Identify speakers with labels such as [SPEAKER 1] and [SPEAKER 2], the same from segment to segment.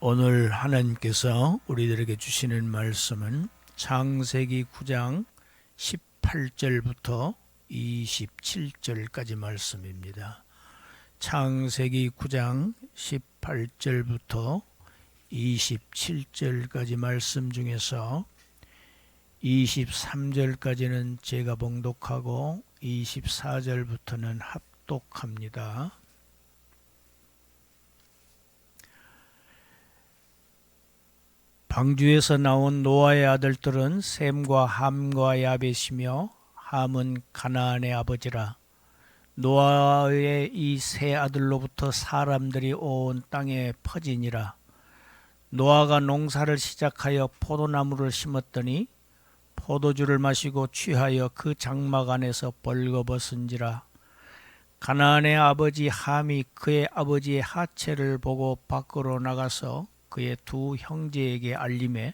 [SPEAKER 1] 오늘 하나님께서 우리들에게 주시는 말씀은 창세기 9장 18절부터 27절까지 말씀입니다. 창세기 9장 18절부터 27절까지 말씀 중에서 23절까지는 제가 봉독하고 24절부터는 합독합니다. 방주에서 나온 노아의 아들들은 셈과 함과 야벳이며 함은 가나안의 아버지라. 노아의 이 세 아들로부터 사람들이 온 땅에 퍼지니라. 노아가 농사를 시작하여 포도나무를 심었더니 포도주를 마시고 취하여 그 장막 안에서 벌거벗은지라. 가나안의 아버지 함이 그의 아버지의 하체를 보고 밖으로 나가서 그의 두 형제에게 알림해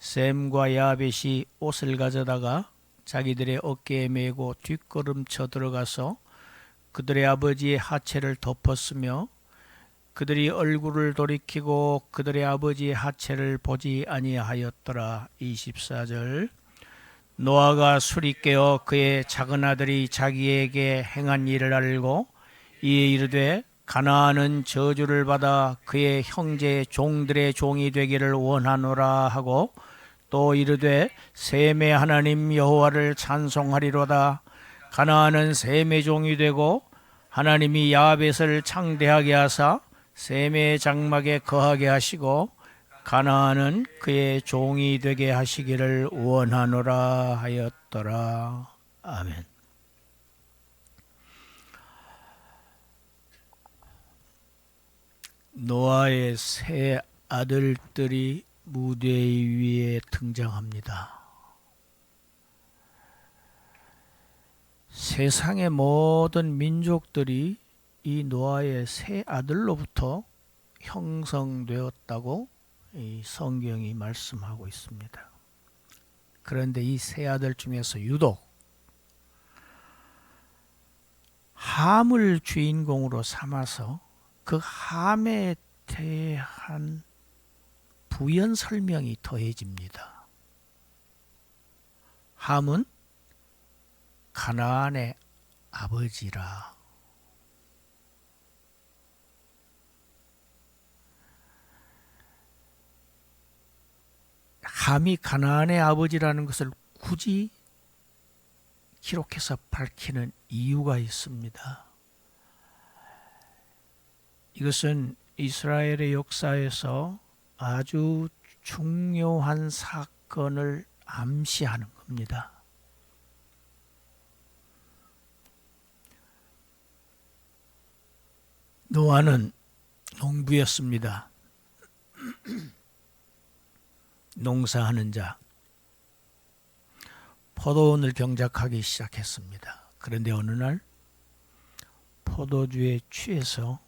[SPEAKER 1] 셈과 야벳이 옷을 가져다가 자기들의 어깨에 메고 뒷걸음쳐 들어가서 그들의 아버지의 하체를 덮었으며 그들이 얼굴을 돌이키고 그들의 아버지의 하체를 보지 아니하였더라. 24절. 노아가 술이 깨어 그의 작은 아들이 자기에게 행한 일을 알고 이에 이르되 가나안은 저주를 받아 그의 형제의 종들의 종이 되기를 원하노라 하고 또 이르되 셈의 하나님 여호와를 찬송하리로다. 가나안은 셈의 종이 되고 하나님이 야벳을 창대하게 하사 셈의 장막에 거하게 하시고 가나안은 그의 종이 되게 하시기를 원하노라 하였더라. 아멘. 노아의 세 아들들이 무대 위에 등장합니다. 세상의 모든 민족들이 이 노아의 세 아들로부터 형성되었다고 이 성경이 말씀하고 있습니다. 그런데 이 세 아들 중에서 유독 함을 주인공으로 삼아서 그 함에 대한 부연 설명이 더해집니다. 함은 가나안의 아버지라. 함이 가나안의 아버지라는 것을 굳이 기록해서 밝히는 이유가 있습니다. 이것은 이스라엘의 역사에서 아주 중요한 사건을 암시하는 겁니다. 노아는 농부였습니다. 농사하는 자. 포도원을 경작하기 시작했습니다. 그런데 어느 날 포도주에 취해서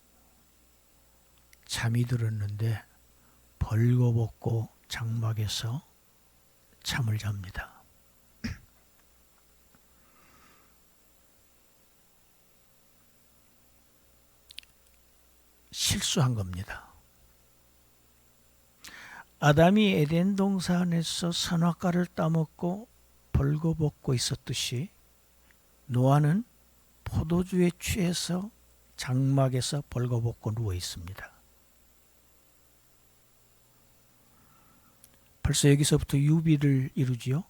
[SPEAKER 1] 잠이 들었는데 벌거벗고 장막에서 잠을 잡니다. 실수한 겁니다. 아담이 에덴 동산에서 선악과를 따먹고 벌거벗고 있었듯이 노아는 포도주에 취해서 장막에서 벌거벗고 누워 있습니다. 벌써 여기서부터 유비를 이루지요.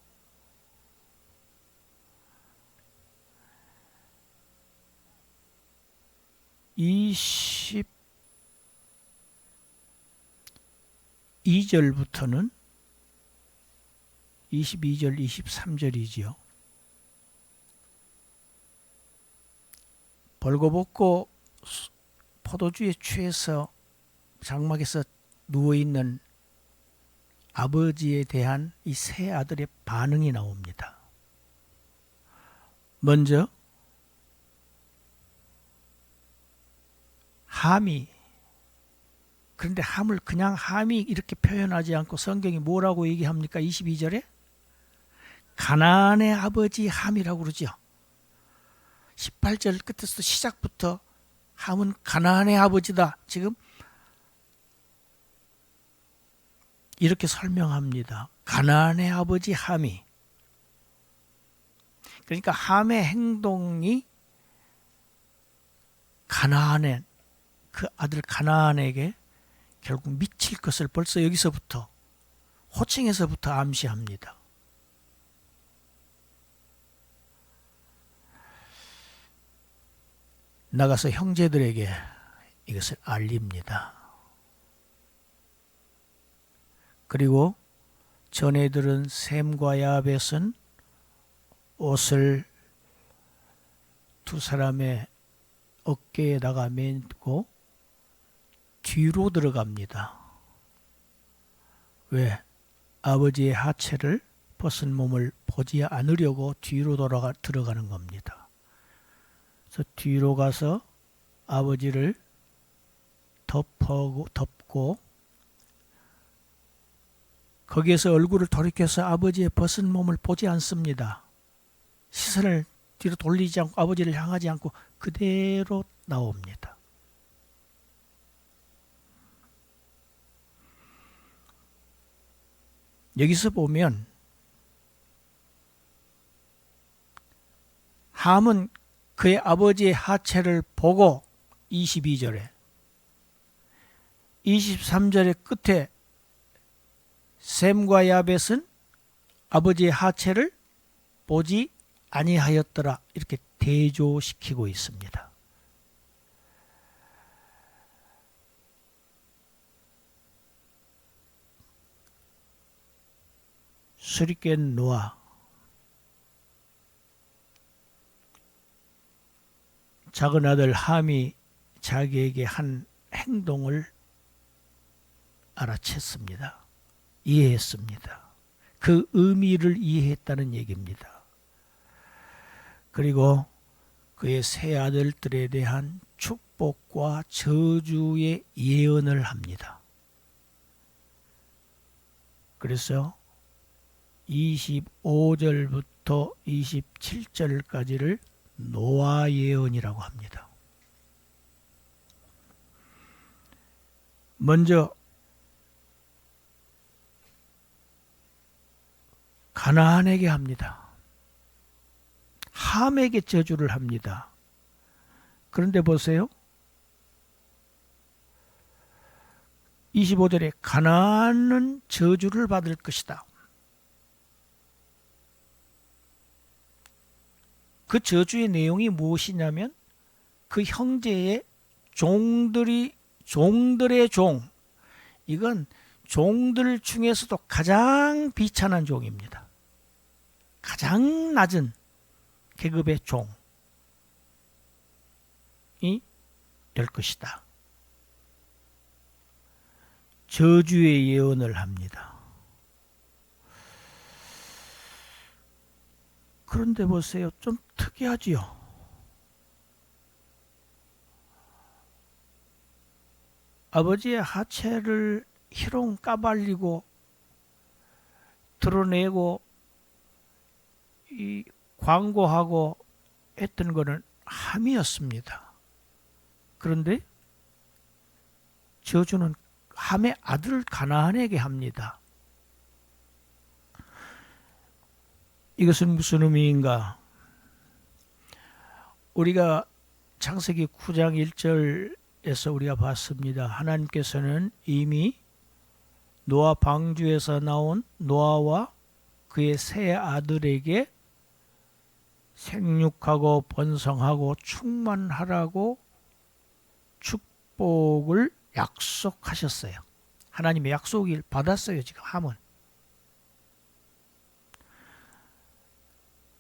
[SPEAKER 1] (22절부터는) 22절, 23절이지요. 벌거벗고 포도주에 취해서 장막에서 누워있는 아버지에 대한 이 세 아들의 반응이 나옵니다. 먼저 함이, 그런데 함을 그냥 함이 이렇게 표현하지 않고 성경이 뭐라고 얘기합니까? 22절에 가나안의 아버지 함이라고 그러죠. 18절 끝에서 시작부터 함은 가나안의 아버지다. 지금 이렇게 설명합니다. 가나안의 아버지 함이. 그러니까 함의 행동이 가나안의 그 아들 가나안에게 결국 미칠 것을 벌써 여기서부터 호칭에서부터 암시합니다. 나가서 형제들에게 이것을 알립니다. 그리고 전애들은 셈과 야벳은 옷을 두 사람의 어깨에다가 메고 뒤로 들어갑니다. 왜? 아버지의 하체를 벗은 몸을 보지 않으려고 뒤로 들어가는 겁니다. 그래서 뒤로 가서 아버지를 덮고 거기에서 얼굴을 돌이켜서 아버지의 벗은 몸을 보지 않습니다. 시선을 뒤로 돌리지 않고 아버지를 향하지 않고 그대로 나옵니다. 여기서 보면 함은 그의 아버지의 하체를 보고 22절에 23절의 끝에 셈과 야벳은 아버지의 하체를 보지 아니하였더라 이렇게 대조시키고 있습니다. 수리깬 노아 작은 아들 함이 자기에게 한 행동을 알아챘습니다. 이해했습니다. 그 의미를 이해했다는 얘기입니다. 그리고 그의 세 아들들에 대한 축복과 저주의 예언을 합니다. 그래서 25절부터 27절까지를 노아 예언이라고 합니다. 먼저 가나안에게 합니다. 함에게 저주를 합니다. 그런데 보세요. 25절에 가나안은 저주를 받을 것이다. 그 저주의 내용이 무엇이냐면 그 형제의 종들의 종, 이건 종들 중에서도 가장 비천한 종입니다. 가장 낮은 계급의 종이 될 것이다. 저주의 예언을 합니다. 그런데 보세요. 좀 특이하지요. 아버지의 하체를 희롱 까발리고 드러내고 이 광고하고 했던 것은 함이었습니다. 그런데 저주는 함의 아들 가나안에게 합니다. 이것은 무슨 의미인가? 우리가 창세기 9장 1절에서 우리가 봤습니다. 하나님께서는 이미 노아 방주에서 나온 노아와 그의 세 아들에게 생육하고 번성하고 충만하라고 축복을 약속하셨어요. 하나님의 약속을 받았어요. 지금 함은.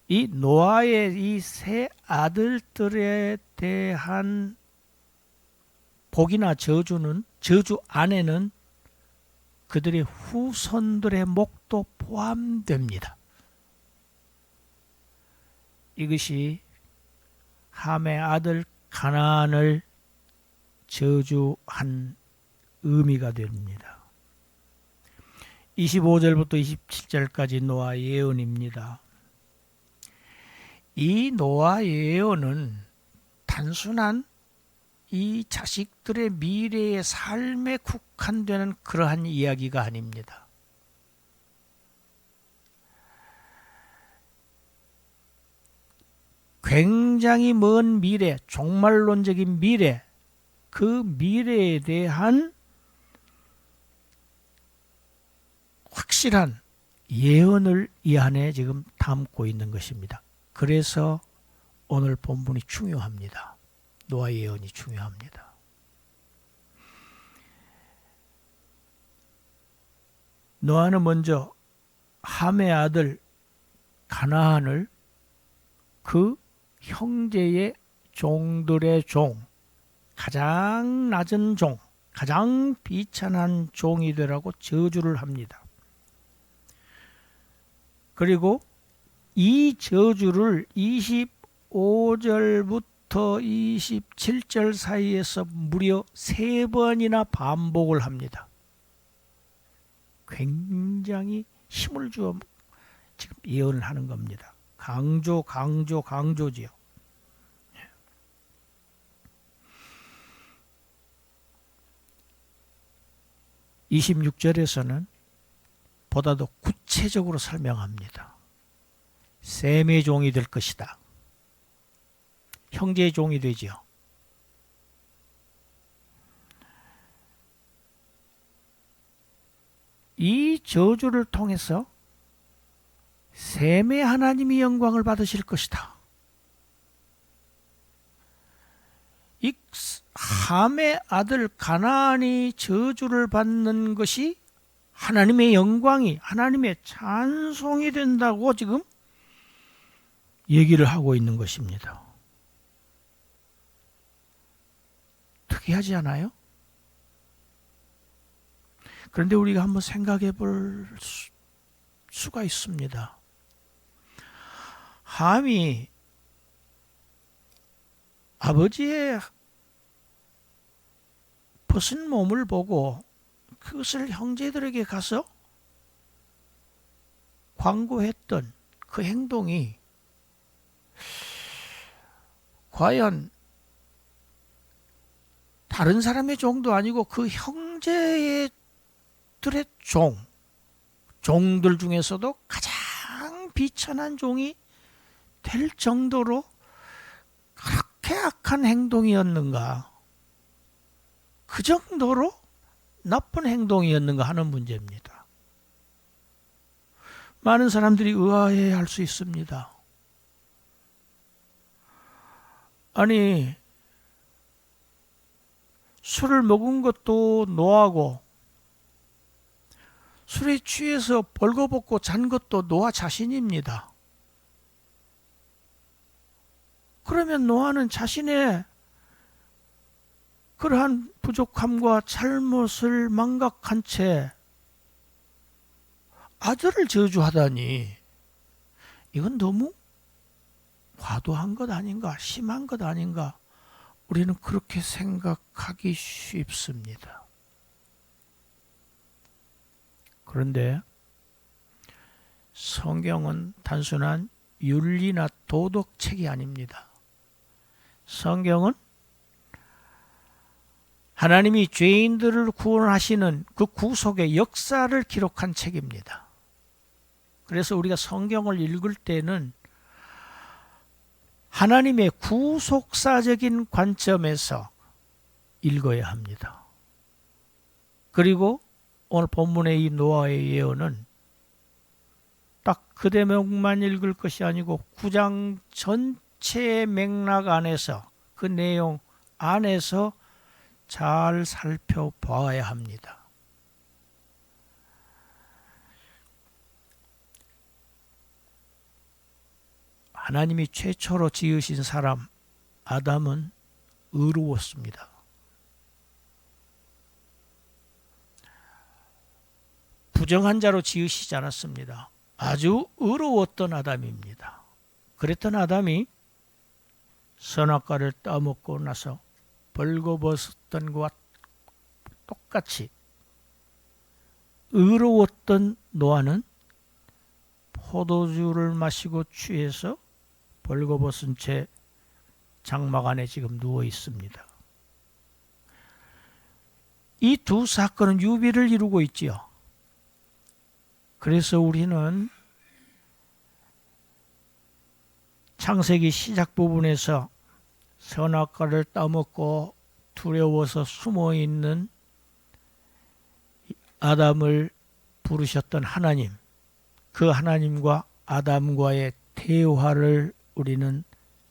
[SPEAKER 1] 이 노아의 이 세 아들들에 대한 복이나 저주 안에는 그들의 후손들의 목도 포함됩니다. 이것이 함의 아들 가나안을 저주한 의미가 됩니다. 25절부터 27절까지 노아 예언입니다. 이 노아 예언은 단순한 이 자식들의 미래의 삶에 국한되는 그러한 이야기가 아닙니다. 굉장히 먼 미래, 종말론적인 미래, 그 미래에 대한 확실한 예언을 이 안에 지금 담고 있는 것입니다. 그래서 오늘 본문이 중요합니다. 노아 예언이 중요합니다. 노아는 먼저 함의 아들 가나안을 그 형제의 종들의 종, 가장 낮은 종, 가장 비천한 종이 되라고 저주를 합니다. 그리고 이 저주를 25절부터 27절 사이에서 무려 3번이나 반복을 합니다. 굉장히 힘을 주어 지금 예언을 하는 겁니다. 강조지요. 26절에서는 보다도 구체적으로 설명합니다. 셈의 종이 될 것이다. 형제의 종이 되지요. 이 저주를 통해서 셈의 하나님이 영광을 받으실 것이다. 이 함의 아들 가나안이 저주를 받는 것이 하나님의 영광이, 하나님의 찬송이 된다고 지금 얘기를 하고 있는 것입니다. 특이하지 않아요? 그런데 우리가 한번 생각해 볼 수가 있습니다. 함이 아버지의 벗은 몸을 보고 그것을 형제들에게 가서 광고했던 그 행동이 과연 다른 사람의 종도 아니고 그 형제들의 종들 중에서도 가장 비천한 종이 될 정도로 그렇게 악한 행동이었는가? 그 정도로 나쁜 행동이었는가 하는 문제입니다. 많은 사람들이 의아해할 수 있습니다. 아니, 술을 먹은 것도 노아고 술에 취해서 벌거벗고 잔 것도 노아 자신입니다. 그러면 노아는 자신의 그러한 부족함과 잘못을 망각한 채 아들을 저주하다니, 이건 너무 과도한 것 아닌가, 심한 것 아닌가, 우리는 그렇게 생각하기 쉽습니다. 그런데 성경은 단순한 윤리나 도덕책이 아닙니다. 성경은 하나님이 죄인들을 구원하시는 그 구속의 역사를 기록한 책입니다. 그래서 우리가 성경을 읽을 때는 하나님의 구속사적인 관점에서 읽어야 합니다. 그리고 오늘 본문의 이 노아의 예언은 딱 그 대목만 읽을 것이 아니고 9장 전체의 맥락 안에서, 그 내용 안에서 잘 살펴봐야 합니다. 하나님이 최초로 지으신 사람 아담은 의로웠습니다. 부정한 자로 지으시지 않았습니다. 아주 의로웠던 아담입니다. 그랬던 아담이 선악과를 따먹고 나서 벌거벗었던 것과 똑같이 의로웠던 노아는 포도주를 마시고 취해서 벌거벗은 채 장막 안에 지금 누워 있습니다. 이 두 사건은 유비를 이루고 있지요. 그래서 우리는 창세기 시작 부분에서 선악과를 따먹고 두려워서 숨어있는 아담을 부르셨던 하나님, 그 하나님과 아담과의 대화를 우리는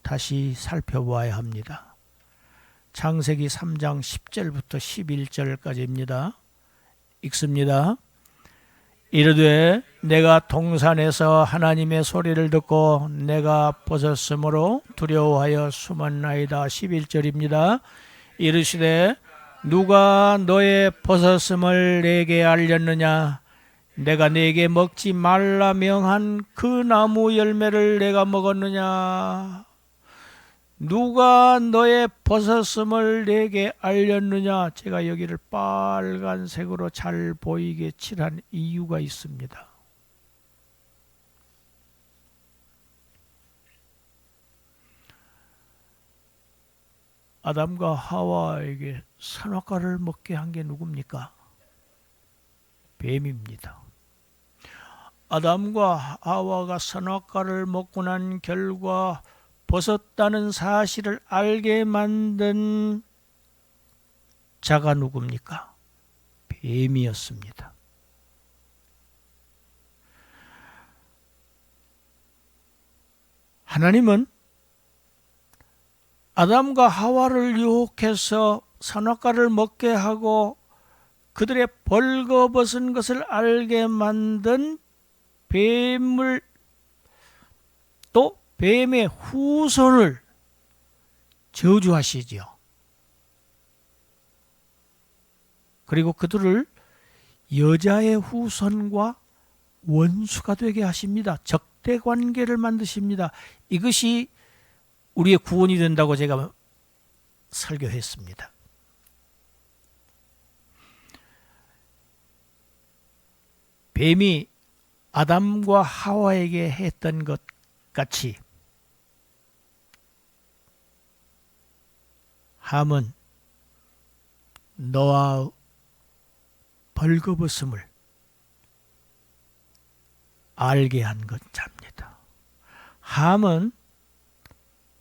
[SPEAKER 1] 다시 살펴보아야 합니다. 창세기 3장 10절부터 11절까지입니다. 읽습니다. 이르되 내가 동산에서 하나님의 소리를 듣고 내가 벗었으므로 두려워하여 숨었나이다. 11절입니다. 이르시되 누가 너의 벗었음을 내게 알렸느냐? 내가 네게 먹지 말라 명한 그 나무 열매를 내가 먹었느냐? 누가 너의 벗었음을 내게 알렸느냐? 제가 여기를 빨간색으로 잘 보이게 칠한 이유가 있습니다. 아담과 하와에게 선악과를 먹게 한 게 누굽니까? 뱀입니다. 아담과 하와가 선악과를 먹고 난 결과 벗었다는 사실을 알게 만든 자가 누굽니까? 뱀이었습니다. 하나님은 아담과 하와를 유혹해서 선악과를 먹게 하고 그들의 벌거벗은 것을 알게 만든 뱀을, 또 뱀의 후손을 저주하시지요. 그리고 그들을 여자의 후손과 원수가 되게 하십니다. 적대 관계를 만드십니다. 이것이 우리의 구원이 된다고 제가 설교했습니다. 뱀이 아담과 하와에게 했던 것 같이 함은 너와 벌거벗음을 알게 한 것입니다. 함은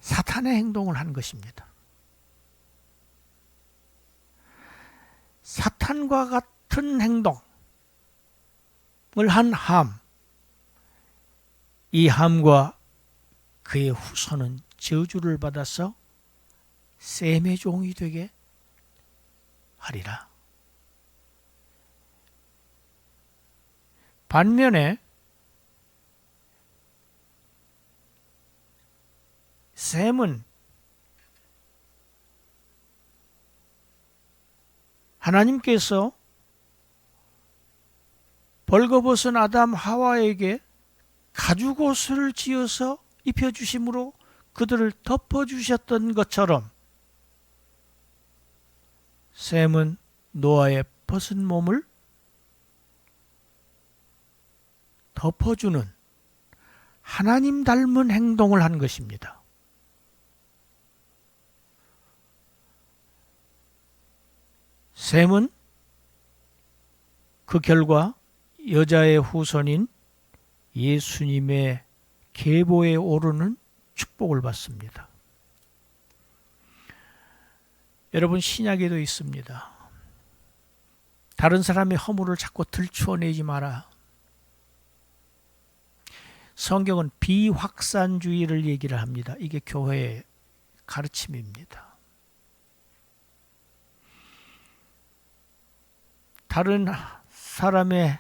[SPEAKER 1] 사탄의 행동을 한 것입니다. 사탄과 같은 행동을 한 함, 이 함과 그의 후손은 저주를 받아서 셈의 종이 되게 하리라. 반면에 셈은 하나님께서 벌거벗은 아담 하와에게 가죽옷을 지어서 입혀주심으로 그들을 덮어주셨던 것처럼 셈은 노아의 벗은 몸을 덮어주는 하나님 닮은 행동을 한 것입니다. 셈은 그 결과 여자의 후손인 예수님의 계보에 오르는 축복을 받습니다. 여러분, 신약에도 있습니다. 다른 사람의 허물을 자꾸 들추어내지 마라. 성경은 비확산주의를 얘기를 합니다. 이게 교회의 가르침입니다. 다른 사람의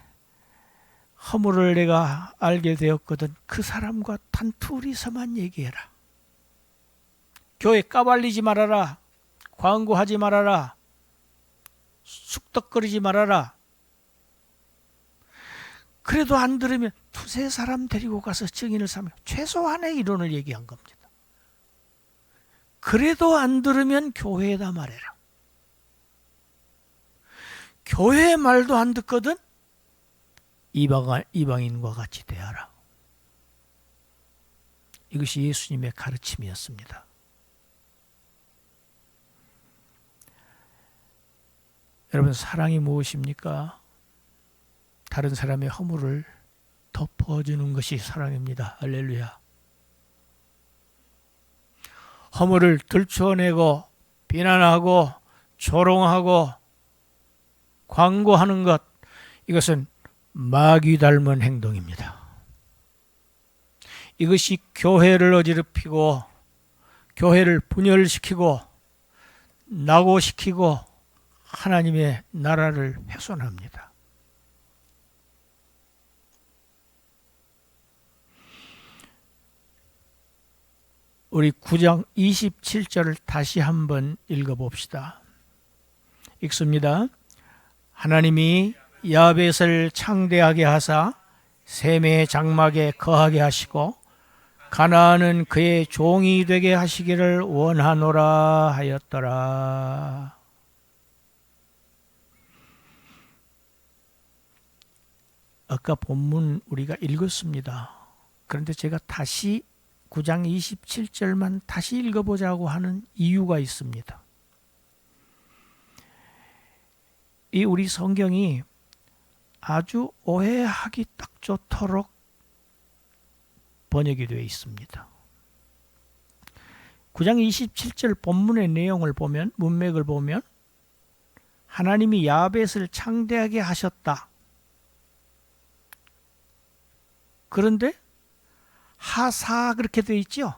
[SPEAKER 1] 허물을 내가 알게 되었거든 그 사람과 단둘이서만 얘기해라. 교회 까발리지 말아라. 광고하지 말아라. 쑥덕거리지 말아라. 그래도 안 들으면 두세 사람 데리고 가서 증인을 삼아 최소한의 이론을 얘기한 겁니다. 그래도 안 들으면 교회에다 말해라. 교회의 말도 안 듣거든 이방인과 같이 대하라. 이것이 예수님의 가르침이었습니다. 여러분, 사랑이 무엇입니까? 다른 사람의 허물을 덮어주는 것이 사랑입니다. 할렐루야. 허물을 들춰내고 비난하고 조롱하고 광고하는 것, 이것은 마귀 닮은 행동입니다. 이것이 교회를 어지럽히고 교회를 분열시키고 낙오시키고 하나님의 나라를 훼손합니다. 우리 9장 27절을 다시 한번 읽어봅시다. 읽습니다. 하나님이 야벳을 창대하게 하사 셈의 장막에 거하게 하시고 가나안은 그의 종이 되게 하시기를 원하노라 하였더라. 아까 본문 우리가 읽었습니다. 그런데 제가 다시 9장 27절만 다시 읽어보자고 하는 이유가 있습니다. 이 우리 성경이 아주 오해하기 딱 좋도록 번역이 되어 있습니다. 9장 27절 본문의 내용을 보면, 문맥을 보면 하나님이 야벳을 창대하게 하셨다. 그런데 하사 그렇게 되어 있죠.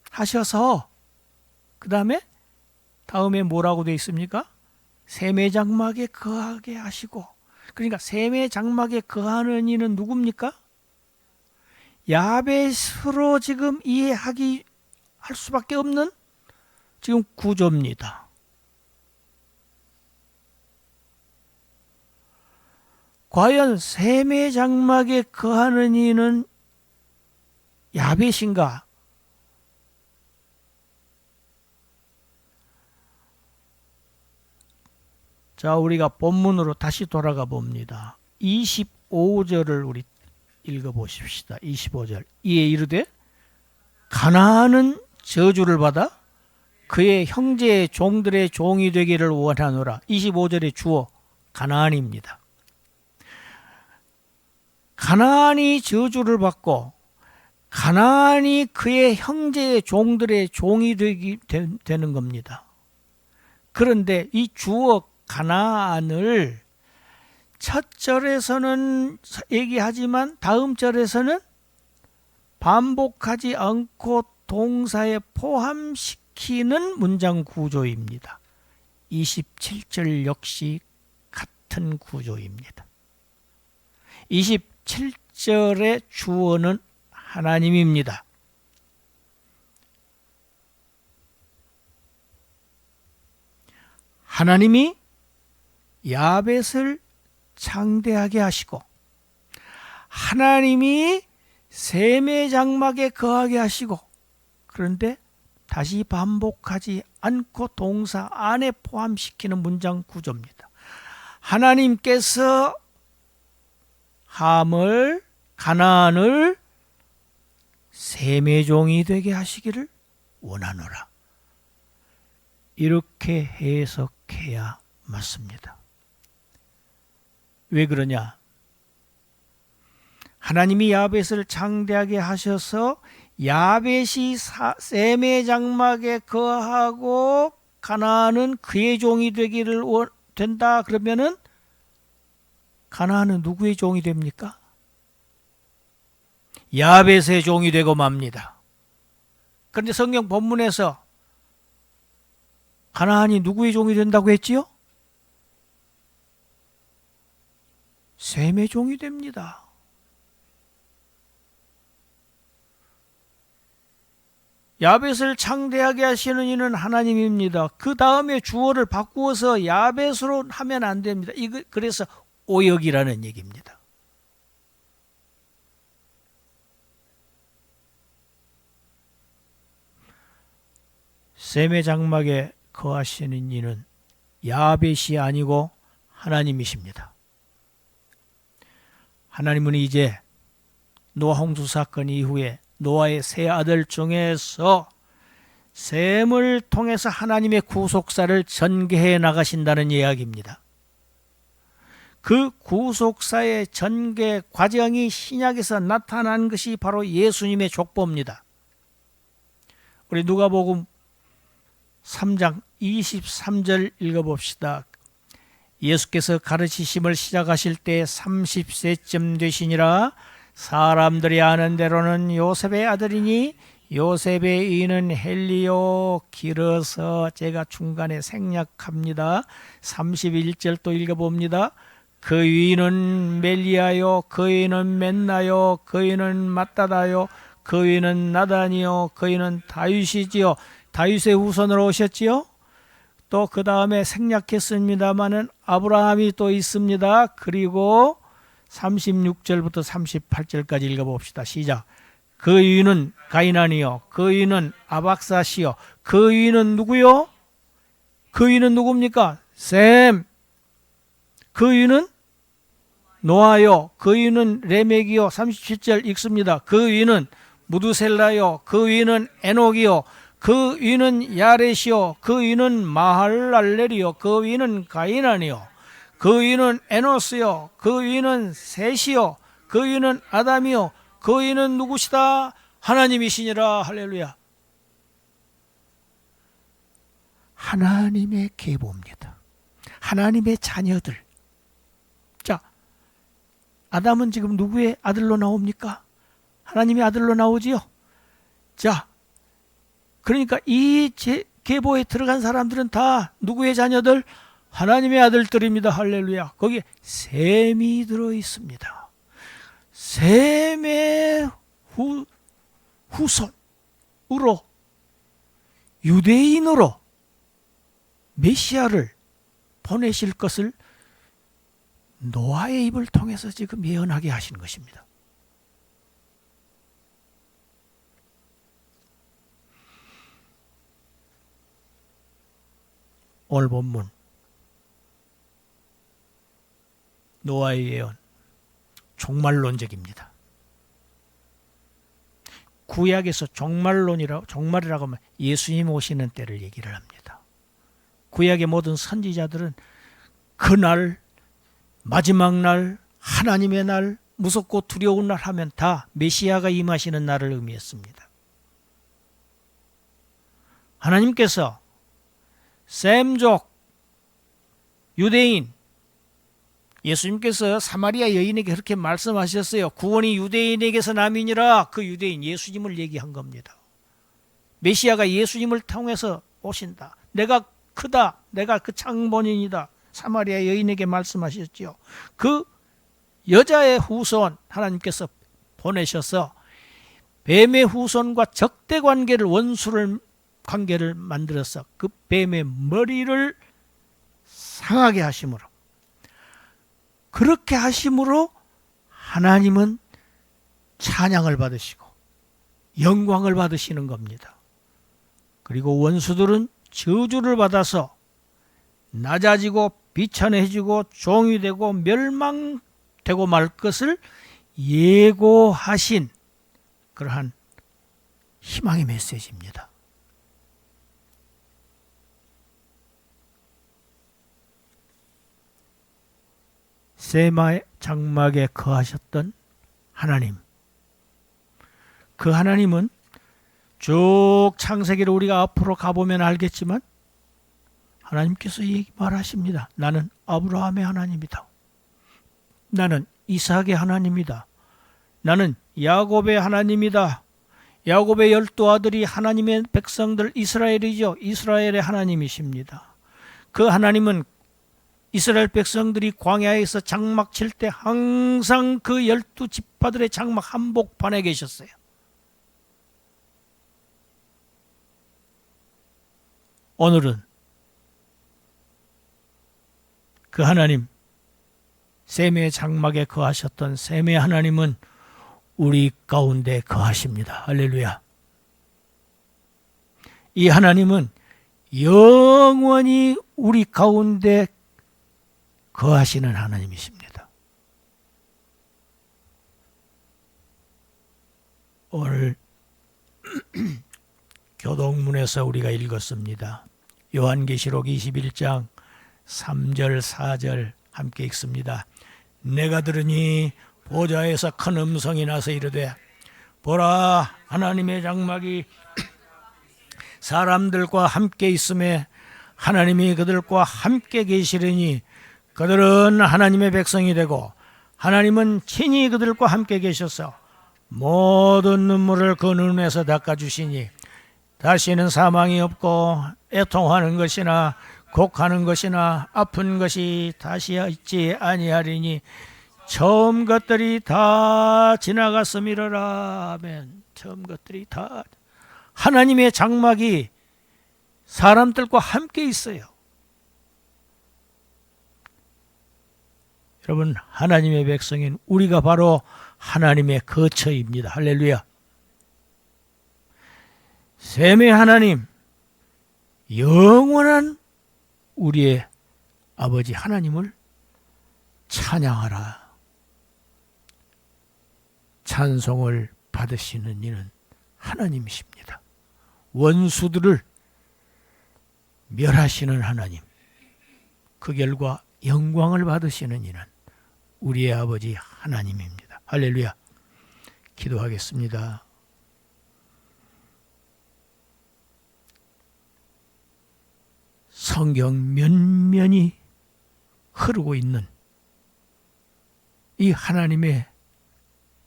[SPEAKER 1] 하셔서 그 다음에 뭐라고 되어 있습니까? 셈의 장막에 거하게 하시고, 그러니까 셈의 장막에 거하는 이는 누굽니까? 야벳으로 지금 할 수밖에 없는 지금 구조입니다. 과연 셈의 장막에 거하는 이는 야벳인가? 자, 우리가 본문으로 다시 돌아가 봅니다. 25절을 우리 읽어보십시다. 25절. 이에 이르되 가나안은 저주를 받아 그의 형제의 종들의 종이 되기를 원하노라. 25절의 주어 가나안입니다. 가나안이 저주를 받고 가나안이 그의 형제의 종들의 종이 되는 겁니다. 그런데 이 주어 가나안을 첫 절에서는 얘기하지만 다음 절에서는 반복하지 않고 동사에 포함시키는 문장 구조입니다. 27절 역시 같은 구조입니다. 27절의 주어는 하나님입니다. 하나님이 야벳을 창대하게 하시고 하나님이 셈의 장막에 거하게 하시고, 그런데 다시 반복하지 않고 동사 안에 포함시키는 문장 구조입니다. 하나님께서 함을, 가나안을 셈의 종이 되게 하시기를 원하노라. 이렇게 해석해야 맞습니다. 왜 그러냐? 하나님이 야벳을 창대하게 하셔서 야벳이 셈의 장막에 거하고 가나안은 그의 종이 되기를 된다. 그러면은 가나안은 누구의 종이 됩니까? 야벳의 종이 되고 맙니다. 그런데 성경 본문에서 가나안이 누구의 종이 된다고 했지요? 셈의 종이 됩니다. 야벳을 창대하게 하시는 이는 하나님입니다. 그 다음에 주어를 바꾸어서 야벳으로 하면 안 됩니다. 그래서 오역이라는 얘기입니다. 셈의 장막에 거하시는 이는 야벳이 아니고 하나님이십니다. 하나님은 이제 노아 홍수 사건 이후에 노아의 세 아들 중에서 셈을 통해서 하나님의 구속사를 전개해 나가신다는 이야기입니다. 그 구속사의 전개 과정이 신약에서 나타난 것이 바로 예수님의 족보입니다. 우리 누가복음 3장 23절 읽어봅시다. 예수께서 가르치심을 시작하실 때 30세쯤 되시니라. 사람들이 아는 대로는 요셉의 아들이니 요셉의 이는 헬리요. 길어서 제가 중간에 생략합니다. 31절 또 읽어봅니다. 그 위는 멜리아요, 그 위는 맨나요, 그 위는 마따다요, 그 위는 나단이요, 그 위는 다윗이지요. 다윗의 후손으로 오셨지요. 또 그 다음에 생략했습니다마는 아브라함이 또 있습니다. 그리고 36절부터 38절까지 읽어봅시다. 시작. 그 위는 가이난이요, 그 위는 아박사시요, 그 위는 누구요? 그 위는 누굽니까? 셈. 그 위는 노아요, 그 위는 레멕이요. 37절 읽습니다. 그 위는 무두셀라요, 그 위는 에녹이요, 그 위는 야렛이요, 그 위는 마할랄렐이요, 그 위는 가이난이요, 그 위는 에노스요, 그 위는 셋이요, 그 위는 아담이요, 그 위는 누구시다? 하나님이시니라. 할렐루야. 하나님의 계보입니다. 하나님의 자녀들. 자, 아담은 지금 누구의 아들로 나옵니까? 하나님의 아들로 나오지요. 자, 그러니까 이 계보에 들어간 사람들은 다 누구의 자녀들? 하나님의 아들들입니다. 할렐루야. 거기에 셈이 들어 있습니다. 셈의 후손으로, 유대인으로 메시아를 보내실 것을 노아의 입을 통해서 지금 예언하게 하신 것입니다. 오늘 본문 노아의 예언 종말론적입니다. 구약에서 종말이라고 하면 예수님 오시는 때를 얘기를 합니다. 구약의 모든 선지자들은 그날, 마지막 날, 하나님의 날, 무섭고 두려운 날 하면 다 메시아가 임하시는 날을 의미했습니다. 하나님께서 셈족, 유대인, 예수님께서 사마리아 여인에게 그렇게 말씀하셨어요. 구원이 유대인에게서 남이니라. 그 유대인 예수님을 얘기한 겁니다. 메시아가 예수님을 통해서 오신다. 내가 크다. 내가 그 창본인이다. 사마리아 여인에게 말씀하셨지요. 그 여자의 후손 하나님께서 보내셔서 뱀의 후손과 적대 관계를, 원수를 관계를 만들어서 그 뱀의 머리를 상하게 하심으로, 그렇게 하심으로 하나님은 찬양을 받으시고 영광을 받으시는 겁니다. 그리고 원수들은 저주를 받아서 낮아지고 비천해지고 종이 되고 멸망되고 말 것을 예고하신 그러한 희망의 메시지입니다. 세마의 장막에 거하셨던 하나님, 그 하나님은 쭉 창세기를 우리가 앞으로 가보면 알겠지만 하나님께서 말하십니다. 나는 아브라함의 하나님이다. 나는 이삭의 하나님이다. 나는 야곱의 하나님이다. 야곱의 12아들이 하나님의 백성들 이스라엘이죠. 이스라엘의 하나님이십니다. 그 하나님은 이스라엘 백성들이 광야에서 장막 칠 때 항상 그 12지파들의 장막 한복판에 계셨어요. 오늘은 그 하나님, 셈의 장막에 거하셨던 셈의 하나님은 우리 가운데 거하십니다. 할렐루야. 이 하나님은 영원히 우리 가운데 거하시는 하나님이십니다. 오늘 교동문에서 우리가 읽었습니다. 요한계시록 21장 3절 4절 함께 읽습니다. 내가 들으니 보좌에서 큰 음성이 나서 이르되 보라, 하나님의 장막이 사람들과 함께 있음에 하나님이 그들과 함께 계시려니 그들은 하나님의 백성이 되고 하나님은 친히 그들과 함께 계셔서 모든 눈물을 그 눈에서 닦아주시니 다시는 사망이 없고 애통하는 것이나 곡하는 것이나 아픈 것이 다시 있지 아니하리니 처음 것들이 다 지나갔음이로라. 아멘. 처음 것들이 다. 하나님의 장막이 사람들과 함께 있어요. 여러분, 하나님의 백성인 우리가 바로 하나님의 거처입니다. 할렐루야. 셈의 하나님, 영원한 우리의 아버지 하나님을 찬양하라. 찬송을 받으시는 이는 하나님이십니다. 원수들을 멸하시는 하나님, 그 결과 영광을 받으시는 이는 우리의 아버지 하나님입니다. 할렐루야. 기도하겠습니다. 성경 면면이 흐르고 있는 이 하나님의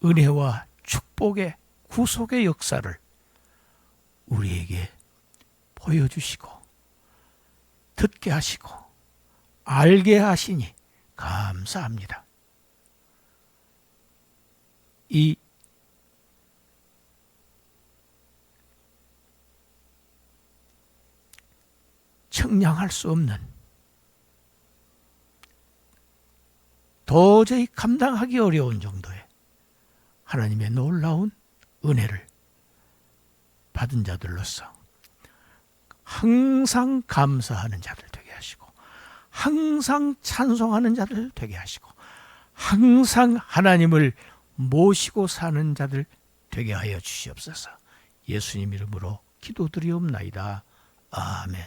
[SPEAKER 1] 은혜와 축복의 구속의 역사를 우리에게 보여주시고 듣게 하시고 알게 하시니 감사합니다. 이 청량할 수 없는, 도저히 감당하기 어려운 정도의 하나님의 놀라운 은혜를 받은 자들로서 항상 감사하는 자들 되게 하시고 항상 찬송하는 자들 되게 하시고 항상 하나님을 모시고 사는 자들 되게 하여 주시옵소서. 예수님 이름으로 기도드리옵나이다. 아멘.